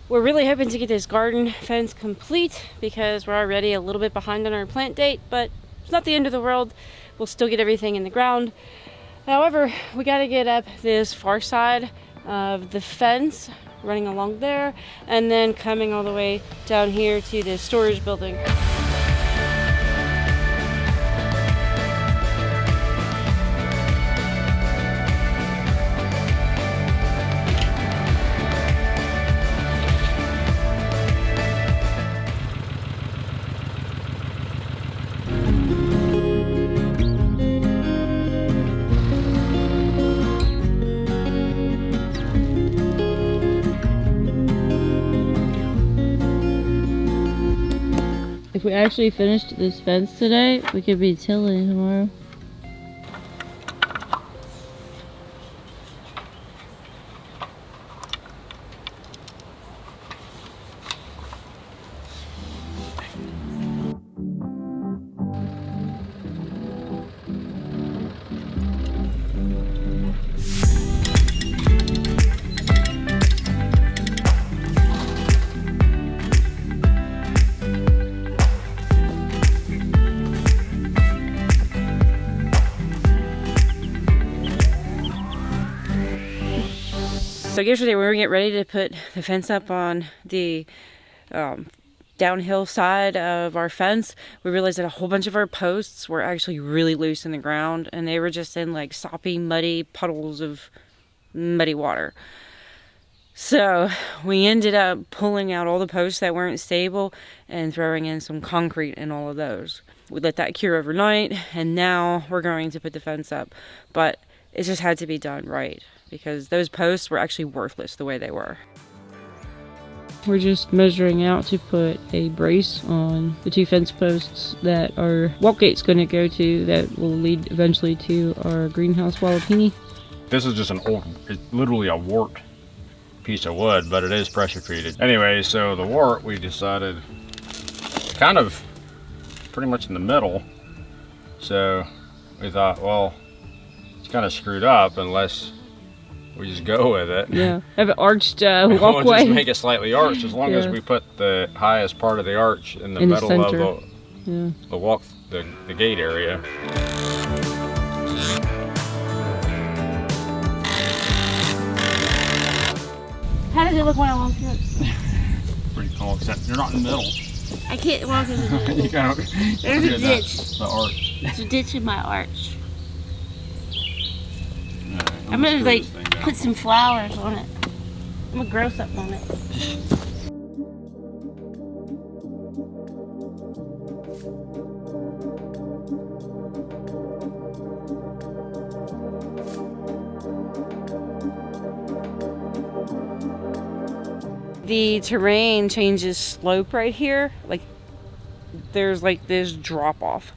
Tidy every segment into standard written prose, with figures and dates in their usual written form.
We're really hoping to get this garden fence complete because we're already a little bit behind on our plant date, but it's not the end of the world. We'll still get everything in the ground. However, we got to get up this far side of the fence, running along there, and then coming all the way down here to the storage building. If we actually finished this fence today, we could be tilling tomorrow. So yesterday when we were getting ready to put the fence up on the downhill side of our fence, we realized that a whole bunch of our posts were actually really loose in the ground, and they were just in like soppy, muddy puddles of muddy water. So we ended up pulling out all the posts that weren't stable and throwing in some concrete in all of those. We let that cure overnight, and now we're going to put the fence up. But it just had to be done right, because those posts were actually worthless the way they were. We're just measuring out to put a brace on the two fence posts that our walk gate's going to go to, that will lead eventually to our greenhouse walipini. This is just an old, it's literally a warped piece of wood, but it is pressure treated. Anyway, so the wart, we decided kind of pretty much in the middle. So we thought, well, it's kind of screwed up unless we just go with it. Yeah, have an arched We'll walkway. just make it slightly arched, as long as we put the highest part of the arch in the middle of the gate area. How does it look when I walk through it? Pretty cool, except you're not in the middle. I can't walk in the middle. You gotta, There's a ditch. The arch. There's a ditch in my arch. Right, I'm gonna like put some flowers on it. I'm gonna grow something on it. The terrain changes slope right here. Like there's like this drop off.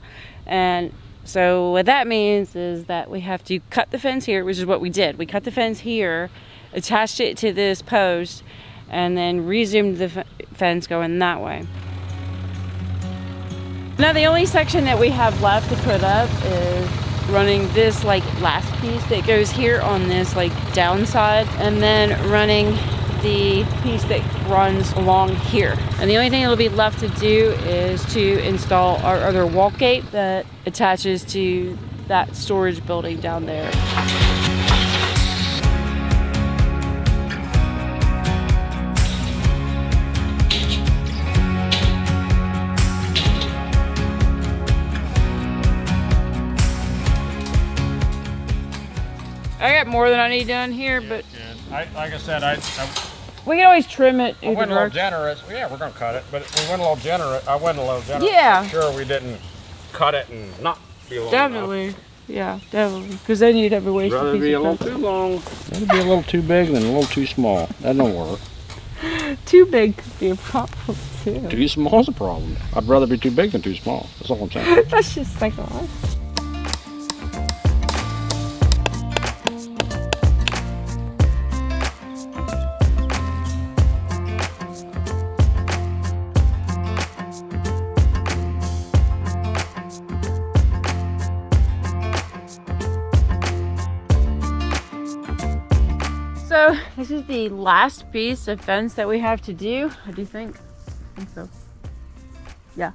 And so what that means is that we have to cut the fence here, which is what we did. We cut the fence here, attached it to this post, and then resumed the fence going that way. Now the only section that we have left to put up is running this like last piece that goes here on this like downside, and then running the piece that runs along here. And the only thing that'll be left to do is to install our other walk gate that attaches to that storage building down there. I got more than I need done here, but like I said, we can always trim it. I went a little generous. Yeah, we're gonna cut it, but we went a little generous. I went a little generous. Yeah. Make sure we didn't cut it and not be long definitely enough. Yeah, definitely, because then you'd have a wasted Rather piece be a of little fence. too long. That'd be a little too big than a little too small. That don't work. Too big could be a problem too. Too small is a problem. I'd rather be too big than too small. That's all I'm saying. That's just psychological. So this is the last piece of fence that we have to do. I think so. Yeah.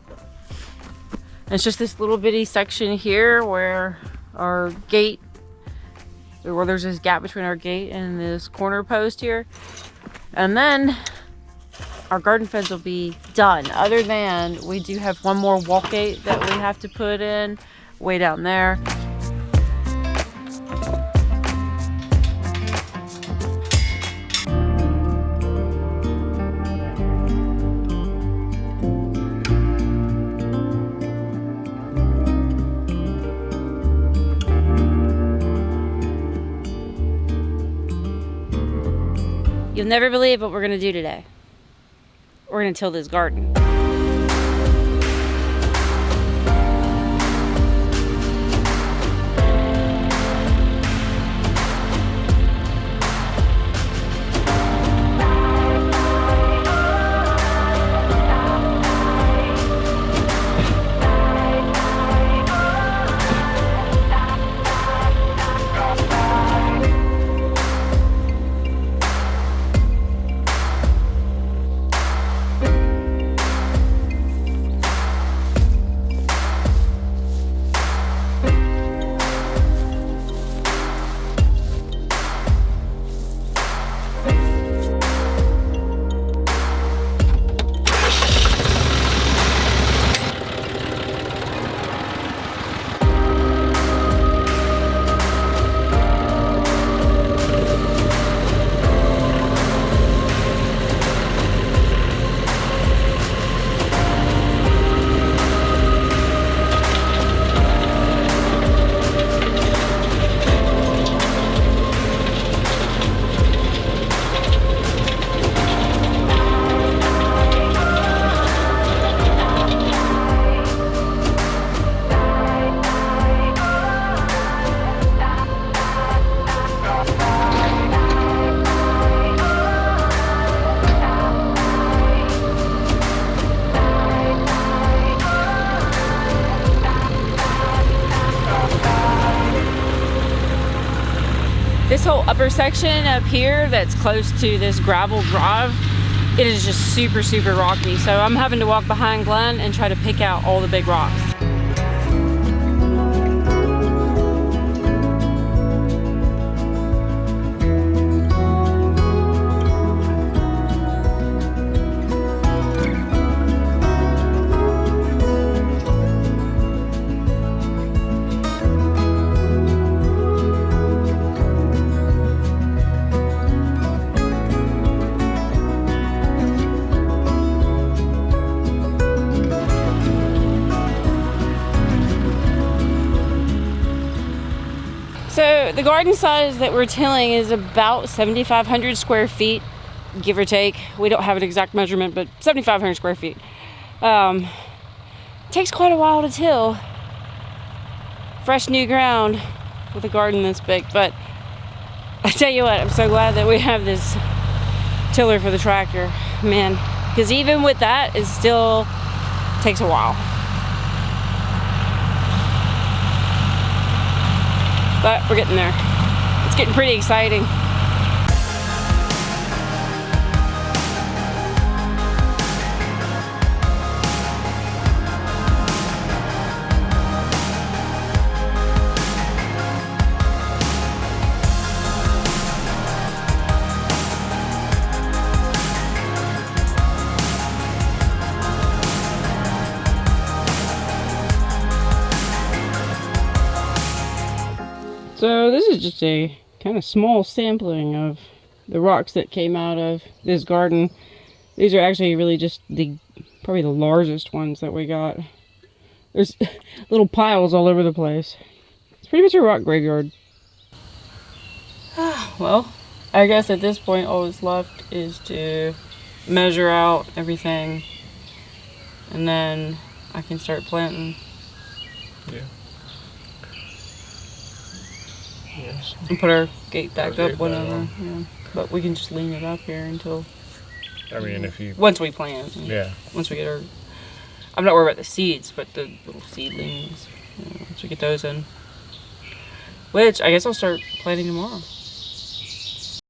And it's just this little bitty section here where our gate, where there's this gap between our gate and this corner post here. And then our garden fence will be done. Other than we do have one more walk gate that we have to put in way down there. You'll never believe what we're gonna do today. We're gonna till this garden. This whole upper section up here that's close to this gravel drive, it is just super, super rocky. So I'm having to walk behind Glenn and try to pick out all the big rocks. So the garden size that we're tilling is about 7,500 square feet, give or take. We don't have an exact measurement, but 7,500 square feet. Takes quite a while to till fresh new ground with a garden this big, but I tell you what, I'm so glad that we have this tiller for the tractor, man, because even with that, it still takes a while. But we're getting there. It's getting pretty exciting. So this is just a kind of small sampling of the rocks that came out of this garden. These are actually really just probably the largest ones that we got. There's little piles all over the place. It's pretty much a rock graveyard. Well, I guess at this point all that's left is to measure out everything and then I can start planting. Yeah. Yes. And put our gate back up, whatever. Yeah. But we can just lean it up here until. I mean, if you. Once we plant. Yeah. Once we get our. I'm not worried about the seeds, but the little seedlings. Once we get those in. Which I guess I'll start planting tomorrow.